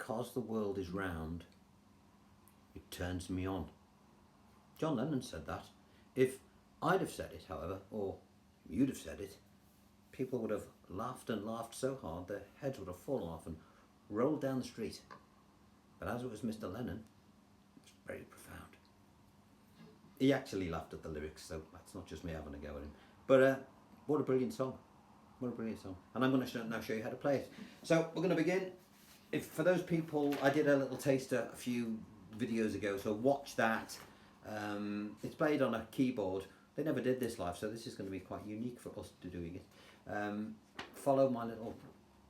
because the world is round, it turns me on. John Lennon said that. If I'd have said it, however, or you'd have said it, people would have laughed and laughed so hard their heads would have fallen off and rolled down the street. But as it was Mr. Lennon, it was very profound. He actually laughed at the lyrics, so that's not just me having a go at him. But what a brilliant song. What a brilliant song. And I'm going to now show you how to play it. So we're going to begin. For those people, I did a little taster a few videos ago, so watch that. It's played on a keyboard. They never did this live, so this is going to be quite unique for us to doing it. Follow my little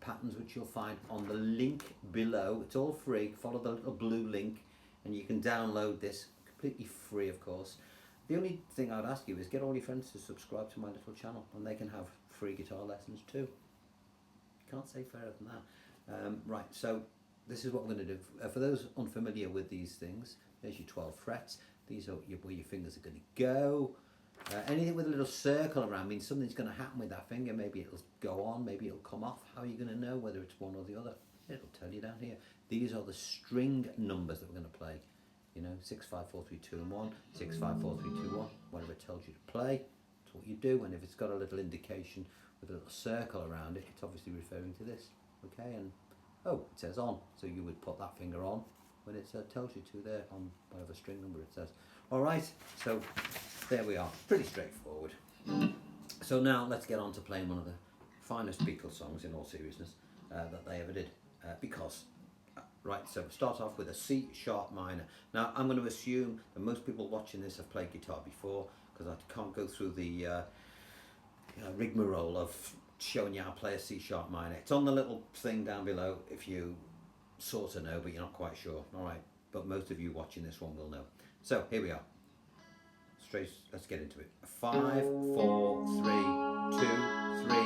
patterns, which you'll find on the link below. It's all free. Follow the little blue link and you can download this completely free, of course. The only thing I'd ask you is get all your friends to subscribe to my little channel and they can have free guitar lessons too. Can't say fairer than that. Right, so this is what we're going to do. For those unfamiliar with these things, there's your 12 frets. These are where your fingers are going to go. Anything with a little circle around means something's going to happen with that finger. Maybe it'll go on, maybe it'll come off. How are you going to know whether it's one or the other? It'll tell you down here. These are the string numbers that we're going to play. You know, 6, 5, 4, 3, 2 and 1, 6, 5, 4, 3, 2, 1, whatever it tells you to play, that's what you do. And if it's got a little indication with a little circle around it, it's obviously referring to this. Okay, and oh, it says on, so you would put that finger on when it tells you to there on whatever string number it says. All right, so there we are, pretty straightforward. So now let's get on to playing one of the finest Beatles songs, in all seriousness, that they ever did, because right, so start off with a C sharp minor. Now I'm going to assume that most people watching this have played guitar before, because I can't go through the rigmarole of showing you how to play a C sharp minor. It's on the little thing down below if you sort of know but you're not quite sure. Alright, but most of you watching this one will know. So here we are. Straight, let's get into it. 5, 4, 3, 2, 3,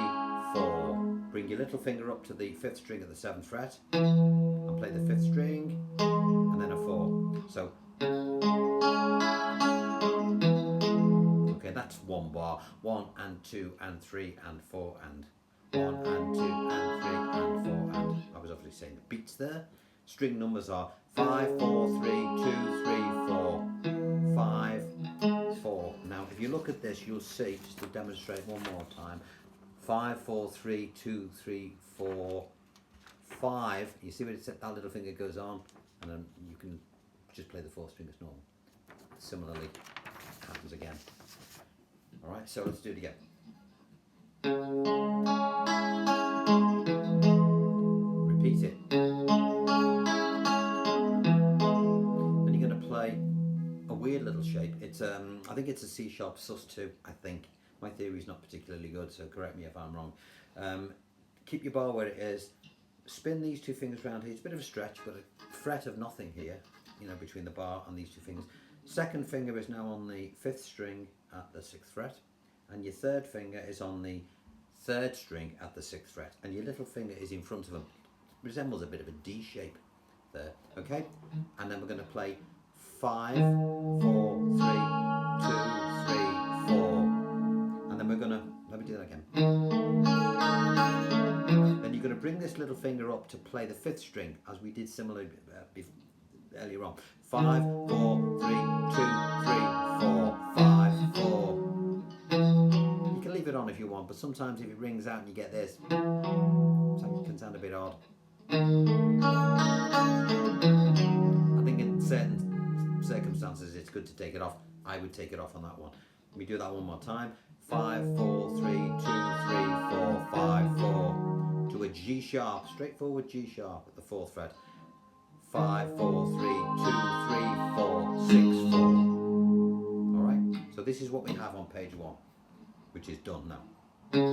4. Bring your little finger up to the 5th string at the 7th fret and play the 5th string and then a 4. So okay, that's one bar. 1 and 2 and 3 and 4 and 1 and 2 and 3 and 4 and I was obviously saying the beats there. String numbers are 5, 4, 3, 2, 3, 4, 5, 4. Now if you look at this you'll see, just to demonstrate one more time, 5, 4, 3, 2, 3, 4, 5. You see what it said, that little finger goes on and then you can just play the 4th string as normal. Similarly happens again. Alright, so let's do it again. Repeat it. Then you're going to play a weird little shape. It's I think it's a C sharp sus2, I think. My theory is not particularly good, so correct me if I'm wrong. Keep your bar where it is. Spin these two fingers around here. It's a bit of a stretch, but a fret of nothing here, you know, between the bar and these two fingers. Second finger is now on the 5th string at the 6th fret, and your third finger is on the 3rd string at the 6th fret, and your little finger is in front of them. It resembles a bit of a D shape there, okay? And then we're going to play 5, 4, 3, 2, 3, 4. And then we're going to, let me do that again. Then you're going to bring this little finger up to play the 5th string, as we did similarly earlier on. 5, 4, 3, 2, 3, 4, 5, 4. You can leave it on if you want, but sometimes if it rings out and you get this, it can sound a bit odd. I think in certain circumstances it's good to take it off. I would take it off on that one. Let me do that one more time. 5, 4, 3, 2, 3, 4, 5, 4. To a G sharp, straightforward G sharp at the 4th fret. 5, 4, 3, 2, 3, 4, 6, 4. Alright, so this is what we have on page 1, which is done now. Okay.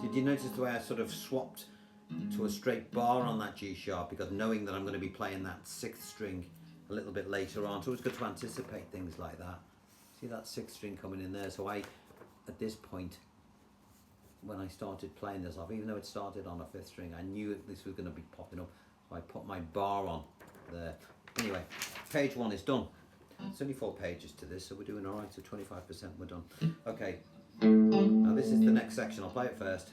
Did you notice the way I sort of swapped to a straight bar on that G sharp, because knowing that I'm going to be playing that 6th string a little bit later on, so it's good to anticipate things like that. See that 6th string coming in there, so I, at this point, when I started playing this off, even though it started on a 5th string, I knew this was going to be popping up, so I put my bar on there. Anyway, page 1 is done. It's only 4 pages to this, so we're doing alright, so 25% we're done. Okay, now this is the next section. I'll play it first.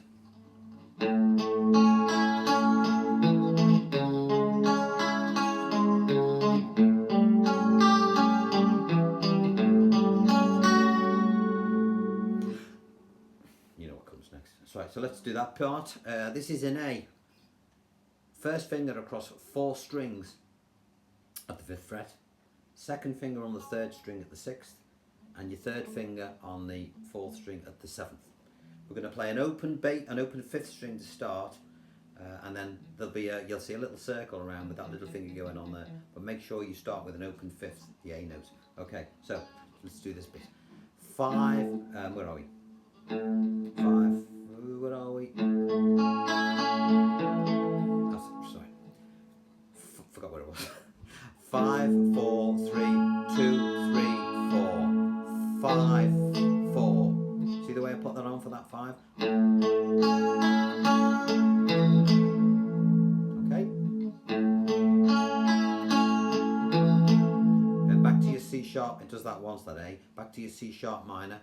You know what comes next. Right, so let's do that part. This is in A. First finger across 4 strings at the 5th fret, second finger on the 3rd string at the 6th, and your 3rd finger on the 4th string at the 7th. We're going to play an open 5th string to start, and then there'll be you'll see a little circle around with that little finger going on there. But make sure you start with an open 5th, the A note. Okay, so let's do this bit. 5. Where are we? 5. Where are we? Sorry, forgot where it was. 5, 4, 3, 2, 3, 4. 5, 4. See the way I put that on for that 5? Okay. Then back to your C sharp. It does that once, that A. Back to your C sharp minor.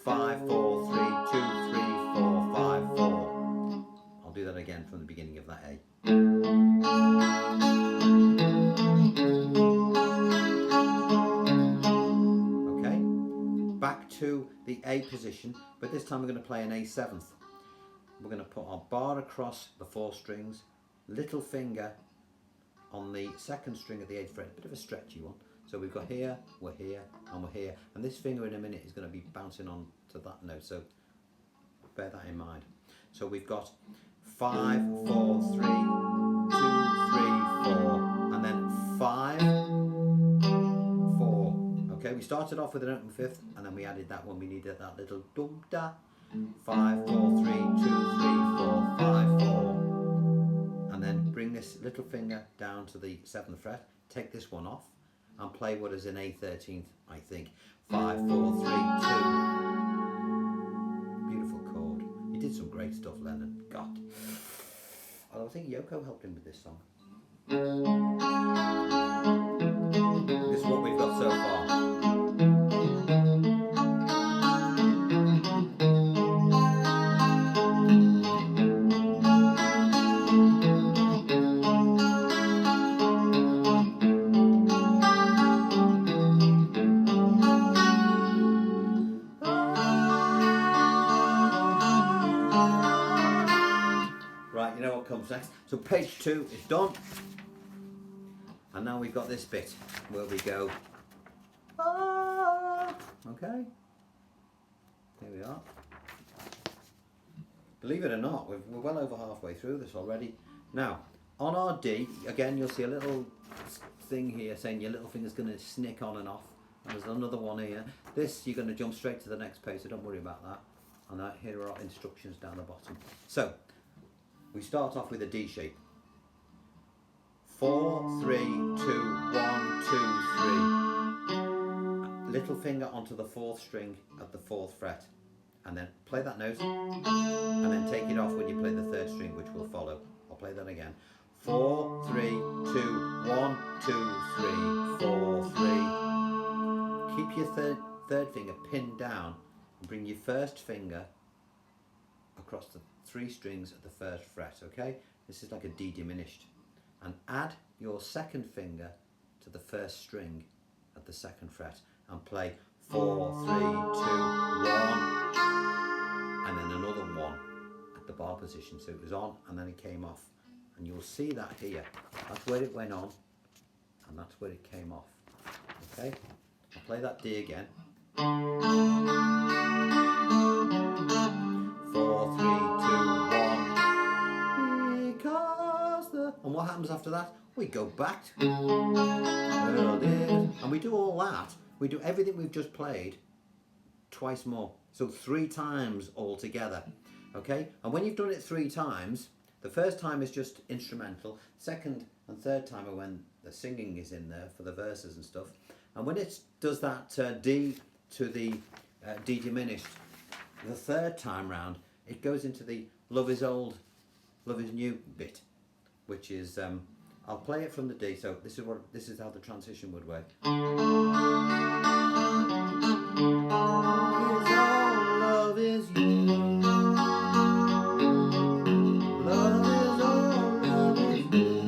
5, 4, 3, 2, 3, 4, 5, 4. I'll do that again from the beginning of that A. Okay, back to the A position, but this time we're going to play an A7th. We're going to put our bar across the 4 strings, little finger on the 2nd string at the 8th fret, a bit of a stretchy one. So we've got here, we're here, and we're here. And this finger in a minute is going to be bouncing on to that note, so bear that in mind. So we've got 5, 4, 3, 2, 3, 4, and then 5, 4. Okay, we started off with an open 5th, and then we added that one. We needed that little dum da. 5, 4, 3, 2, 3, 4, 5, 4. And then bring this little finger down to the 7th fret, take this one off, and play what is an A13th, I think. 5, 4, 3, 2. Beautiful chord. He did some great stuff, Lennon. God. I think Yoko helped him with this song. This is what we've got so far. Right, you know what comes next. So page 2 is done. And now we've got this bit where we go, ah, okay. Here we are. Believe it or not, we're well over halfway through this already. Now, on our D, again, you'll see a little thing here saying your little finger's going to snick on and off. And there's another one here. This, you're going to jump straight to the next page, so don't worry about that. And here are our instructions down the bottom. So, we start off with a D shape. 4, 3, 2, 1, 2, 3. Little finger onto the 4th string at the 4th fret. And then play that note. And then take it off when you play the 3rd string, which will follow. I'll play that again. 4, 3, 2, 1, 2, 3, 4, 3. Keep your third finger pinned down and bring your 1st finger across the 3 strings at the 1st fret, okay? This is like a D diminished. And add your 2nd finger to the 1st string at the 2nd fret and play 4, 3, 2, 1, and then another 1 at the bar position. So it was on and then it came off. And you'll see that here. That's where it went on and that's where it came off. Okay? I'll play that D again. 4, 3, 2, 1. Because the... And what happens after that? We go back. And we do all that. We do everything we've just played twice more. So 3 times altogether. Okay? And when you've done it 3 times, the first time is just instrumental. Second and third time are when the singing is in there for the verses and stuff. And when it does that D to the D diminished, the 3rd time round, it goes into the Love is Old, Love is New bit, which is I'll play it from the D. So this is how the transition would work. Love is you. Love is all, love is you.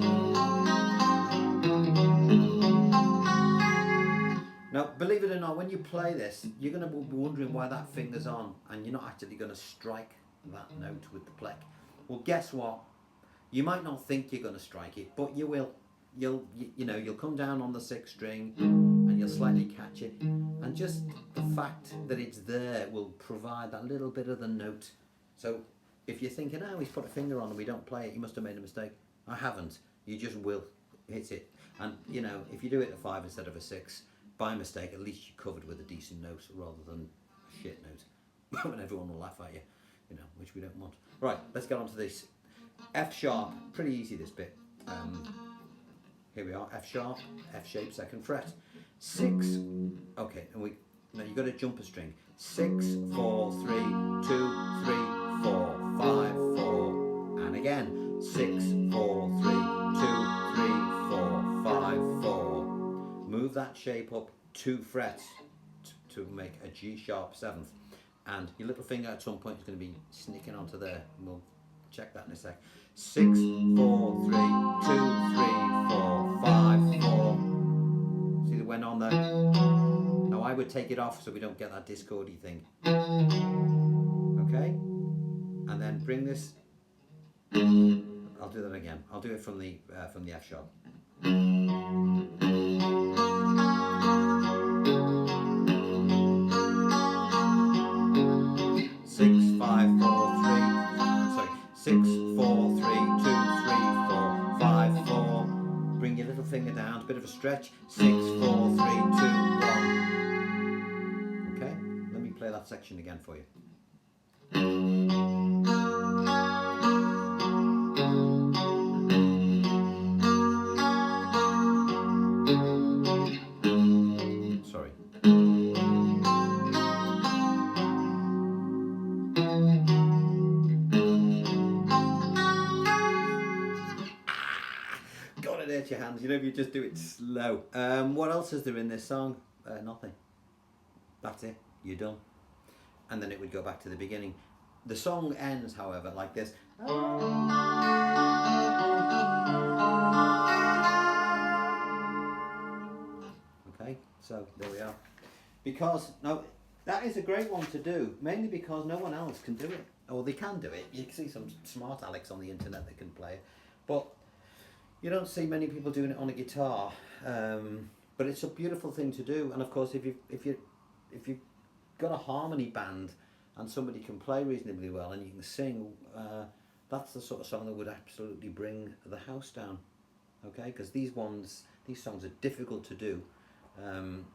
Now, believe it or not, when you play this, you're going to be wondering why that finger's on, and you're not actually going to strike that note with the pleck. Well, guess what? You might not think you're going to strike it, but you will. You'll come down on the 6th string, and you'll slightly catch it, and just the fact that it's there will provide that little bit of the note. So, if you're thinking, oh, he's put a finger on and we don't play it, he must have made a mistake. I haven't. You just will hit it, and if you do it a 5 instead of a 6. By mistake, at least you're covered with a decent note rather than a shit note. And everyone will laugh at you, which we don't want. Right, let's get on to this. F sharp, pretty easy this bit. Here we are, F sharp, F shape, 2nd fret. 6, okay, and now you've got to jump a string. 6, 4, 3, 2, 3, 4, 5, 4, and again. 6, 4, 3, 2, 3, 4, 5, 4. Move that shape up 2 frets to make a G sharp 7th, and your little finger at some point is going to be sneaking onto there. We'll check that in a sec. 6, 4, 3, 2, 3, 4, 5, 4. See that went on there? Now I would take it off so we don't get that discordy thing. Okay, and then bring this. I'll do that again. I'll do it from the F sharp. 6, 5, 4, 3. Sorry, 6, 4, 3, 2, 3, 4, 5, 4. Bring your little finger down, a bit of a stretch. 6, 4, 3, 2, 1. Okay, let me play that section again for you. Sorry. Got it at your hands, if you just do it slow. What else is there in this song? Nothing. That's it, you're done. And then it would go back to the beginning. The song ends, however, like this. Okay, so there we are. Because, now, that is a great one to do, mainly because no one else can do it. Or they can do it. You can see some smart Alex on the internet that can play it. But you don't see many people doing it on a guitar. But it's a beautiful thing to do. And of course, if you've got a harmony band and somebody can play reasonably well and you can sing, that's the sort of song that would absolutely bring the house down. Okay, because these songs are difficult to do. And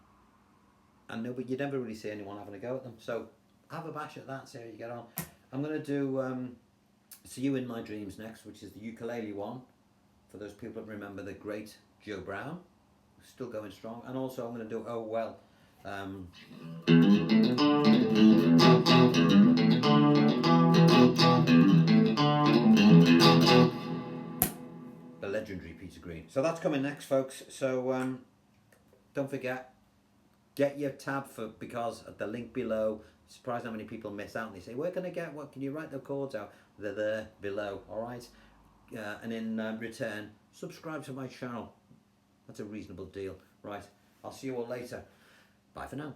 you never really see anyone having a go at them. So have a bash at that, see how you get on. I'm going to do See You in My Dreams next, which is the ukulele one, for those people that remember the great Joe Brown, still going strong. And also I'm going to do Oh Well. The legendary Peter Green. So that's coming next, folks. So don't forget, get your tab because at the link below, surprised how many people miss out and they say, where can I get what? Can you write the chords out? They're there below, alright? And in return, subscribe to my channel. That's a reasonable deal. Right, I'll see you all later. Bye for now.